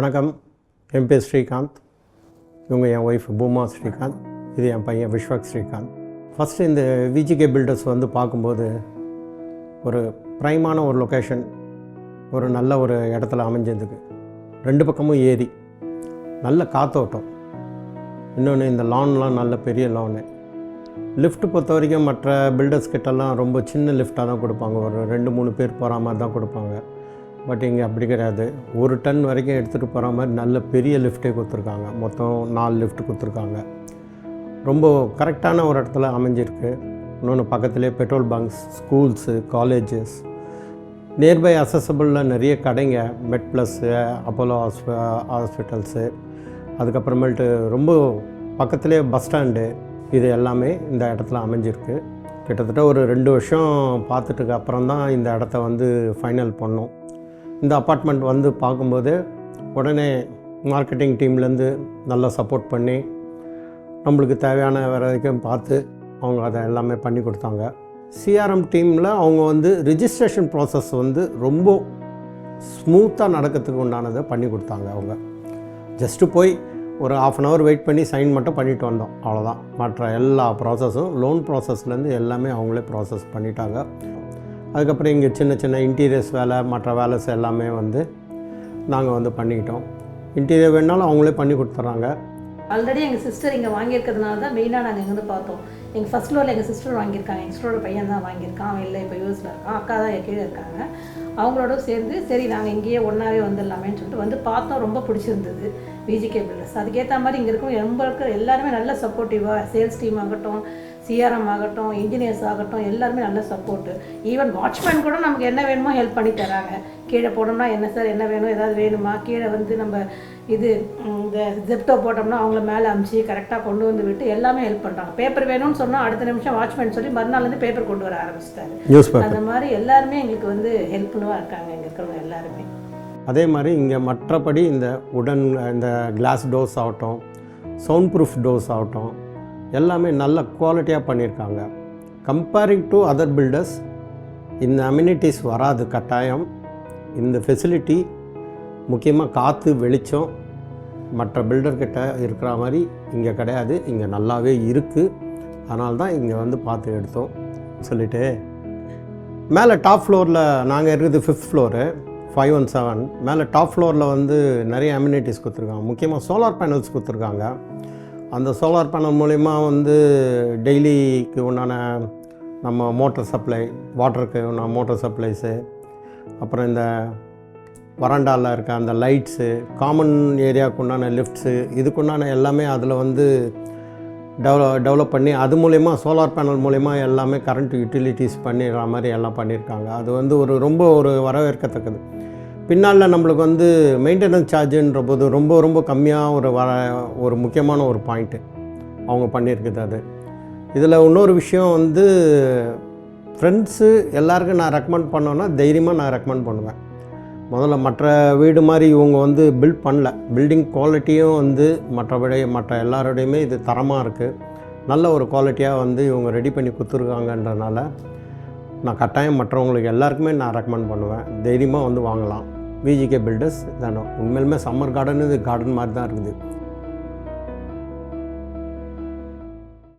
வணக்கம். என் பேர் ஸ்ரீகாந்த். இவங்க என் ஒய்ஃப் பூமா ஸ்ரீகாந்த். இது என் பையன் விஸ்வக் ஸ்ரீகாந்த். ஃபஸ்ட்டு இந்த விஜிகே பில்டர்ஸ் வந்து பார்க்கும்போது ஒரு ப்ரைமான ஒரு லொக்கேஷன், ஒரு நல்ல ஒரு இடத்துல அமைஞ்சதுக்கு. ரெண்டு பக்கமும் ஏரி, நல்ல காத்தோட்டம். இன்னொன்று இந்த லான்லாம் நல்ல பெரிய லானு. லிஃப்ட் பொறுத்த வரைக்கும் மற்ற பில்டர்ஸ் கிட்டலாம் ரொம்ப சின்ன லிஃப்டாக தான் கொடுப்பாங்க, ஒரு 2-3 பேர் போகிற மாதிரி தான் கொடுப்பாங்க. பட் இங்கே அப்படி கிடையாது. 1 டன் வரைக்கும் எடுத்துகிட்டு போகிற மாதிரி நல்ல பெரிய லிஃப்ட்டே கொடுத்துருக்காங்க. மொத்தம் 4 லிஃப்ட் கொடுத்துருக்காங்க. ரொம்ப கரெக்டான ஒரு இடத்துல அமைஞ்சிருக்கு. இன்னொன்று பக்கத்துலேயே petrol bunks, schools, colleges, nearby அசசபிளில் நிறைய கடைங்க, மெட் ப்ளஸ்ஸு, அப்போலோ ஹாஸ்பிட்டல்ஸு, அதுக்கப்புறமேல்ட்டு ரொம்ப பக்கத்துலேயே பஸ் ஸ்டாண்டு, இது எல்லாமே இந்த இடத்துல அமைஞ்சிருக்கு. கிட்டத்தட்ட ஒரு 2 வருஷம் பார்த்துட்டுக்கு அப்புறம் தான் இந்த இடத்த வந்து ஃபைனல் பண்ணோம். இந்த அப்பார்ட்மெண்ட் வந்து பார்க்கும்போது உடனே மார்க்கெட்டிங் டீம்லேருந்து நல்லா சப்போர்ட் பண்ணி நம்மளுக்கு தேவையான வரைக்கும் பார்த்து அவங்க அதை எல்லாமே பண்ணி கொடுத்தாங்க. சிஆர்எம் டீமில் அவங்க வந்து ரிஜிஸ்ட்ரேஷன் ப்ராசஸ் வந்து ரொம்ப ஸ்மூத்தாக நடக்கிறதுக்கு உண்டானதை பண்ணி கொடுத்தாங்க. அவங்க ஜஸ்ட்டு போய் ஒரு 1/2 hour வெயிட் பண்ணி சைன் மட்டும் பண்ணிட்டு வந்தோம், அவ்வளோதான். மற்ற எல்லா ப்ராசஸும், லோன் ப்ராசஸ்லேருந்து எல்லாமே அவங்களே ப்ராசஸ் பண்ணிட்டாங்க. அதுக்கப்புறம் இங்கே சின்ன சின்ன இன்டீரியர்ஸ் வேலை, மற்ற வேலைஸ் எல்லாமே வந்து நாங்கள் வந்து பண்ணிக்கிட்டோம். இன்டீரியர் வேணாலும் அவங்களே பண்ணி கொடுத்துட்றாங்க. ஆல்ரெடி எங்கள் சிஸ்டர் இங்கே வாங்கியிருக்கிறதுனால தான் மெயினாக நாங்கள் இங்கே வந்து பார்த்தோம். எங்கள் ஃபஸ்ட் ஃப்ளோரில் எங்கள் சிஸ்டர் வாங்கியிருக்காங்க, எங்கள் சிஸ்டரோட பையன் தான் வாங்கியிருக்கான். அவன் இல்லை, இப்போ யூஎஸில் இருக்கான். அக்கா தான் கீழே இருக்காங்க. அவங்களோட சேர்ந்து சரி நாங்கள் இங்கேயே ஒன்றாவே வந்துடலாமேன்னு சொல்லிட்டு வந்து பார்த்தோம். ரொம்ப பிடிச்சிருந்தது விஜிகே பில்டர்ஸ். அதுக்கேற்ற மாதிரி இங்கே இருக்கும் ரொம்ப எல்லாருமே நல்ல சப்போர்ட்டிவாக, சேல்ஸ் டீம் ஆகட்டும், சிஆர்எம் ஆகட்டும், இன்ஜினியர்ஸ் ஆகட்டும், எல்லாருமே நல்ல சப்போர்ட்டு. ஈவன் வாட்ச்மேன் கூட நமக்கு என்ன வேணுமோ ஹெல்ப் பண்ணி தராங்க. கீழே போனோம்னா என்ன சார் என்ன வேணும், ஏதாவது வேணுமா, கீழே வந்து நம்ம இது இந்த ஜெப்டோ போட்டோம்னா அவங்கள மேலே அமுச்சு கரெக்டாக கொண்டு வந்து விட்டு எல்லாமே ஹெல்ப் பண்ணுறாங்க. பேப்பர் வேணும்னு சொன்னால் அடுத்த நிமிஷம் வாட்ச்மேன் சொல்லி மறுநாள்லேருந்து பேப்பர் கொண்டு வர ஆரம்பிச்சிட்டாரு. அந்த மாதிரி எல்லாருமே எங்களுக்கு வந்து ஹெல்ப்ஃபுல்லாக இருக்காங்க இங்கே இருக்கிறவங்க எல்லாருமே. அதே மாதிரி இங்கே மற்றபடி இந்த இந்த கிளாஸ் டோர்ஸ் ஆகட்டும், சவுண்ட் ப்ரூஃப் டோர்ஸ் ஆகட்டும், எல்லாமே நல்ல குவாலிட்டியாக பண்ணியிருக்காங்க. கம்பேரிங் டு அதர் பில்டர்ஸ் இந்த அம்யூனிட்டிஸ் வராது கட்டாயம். இந்த ஃபெசிலிட்டி முக்கியமாக காற்று, வெளிச்சம் மற்ற பில்டர்கிட்ட இருக்கிற மாதிரி இங்கே கிடையாது. இங்கே நல்லாவே இருக்குது. அதனால தான் இங்கே வந்து பார்த்து எடுத்தோம் சொல்லிவிட்டு. மேலே டாப் ஃப்ளோரில் நாங்கள் இருக்குது 5th ஃப்ளோரு 517. மேலே டாப் ஃப்ளோரில் வந்து நிறைய அம்யூனிட்டிஸ் கொடுத்துருக்காங்க. முக்கியமாக சோலார் பேனல்ஸ் கொடுத்துருக்காங்க. அந்த சோலார் பேனல் மூலிமா வந்து டெய்லிக்கு உண்டான நம்ம மோட்டர் சப்ளை, வாட்டருக்கு உண்டான மோட்டர் சப்ளைஸு, அப்புறம் இந்த வராண்டாவில் இருக்க அந்த லைட்ஸு, காமன் ஏரியாவுக்கு உண்டான லிஃப்ட்ஸு, இதுக்குண்டான எல்லாமே அதில் வந்து டெவலப் பண்ணி அது மூலயமா சோலார் பேனல் மூலயமா எல்லாமே கரண்ட் யூட்டிலிட்டிஸ் பண்ணிடுற மாதிரி எல்லாம் பண்ணியிருக்காங்க. அது வந்து ரொம்ப வரவேற்கத்தக்கது. பின்னால் நம்மளுக்கு வந்து மெயின்டெனன்ஸ் சார்ஜுன்ற போது ரொம்ப கம்மியாக ஒரு முக்கியமான ஒரு பாயிண்ட்டு அவங்க பண்ணியிருக்குது. அது இதில் இன்னொரு விஷயம் வந்து ஃப்ரெண்ட்ஸு எல்லாருக்கும் நான் ரெக்கமெண்ட் பண்ணோன்னா தைரியமாக நான் ரெக்கமெண்ட் பண்ணுவேன். முதல்ல மற்ற வீடு மாதிரி இவங்க வந்து பில்ட் பண்ணல. பில்டிங் குவாலிட்டியும் வந்து மற்ற எல்லாரோடையுமே இது தரமாக இருக்குது. நல்ல ஒரு குவாலிட்டியாக வந்து இவங்க ரெடி பண்ணி கொடுத்துருக்காங்கன்றனால நான் கட்டாயம் மற்றவங்களுக்கு எல்லாருக்குமே நான் ரெக்கமெண்ட் பண்ணுவேன். தைரியமாக வந்து வாங்கலாம். விஜிகே பில்டர்ஸ் தானே. உண்மையிலுமே சம்மர் கார்டன் இது கார்டன் மாதிரி தான் இருக்குது.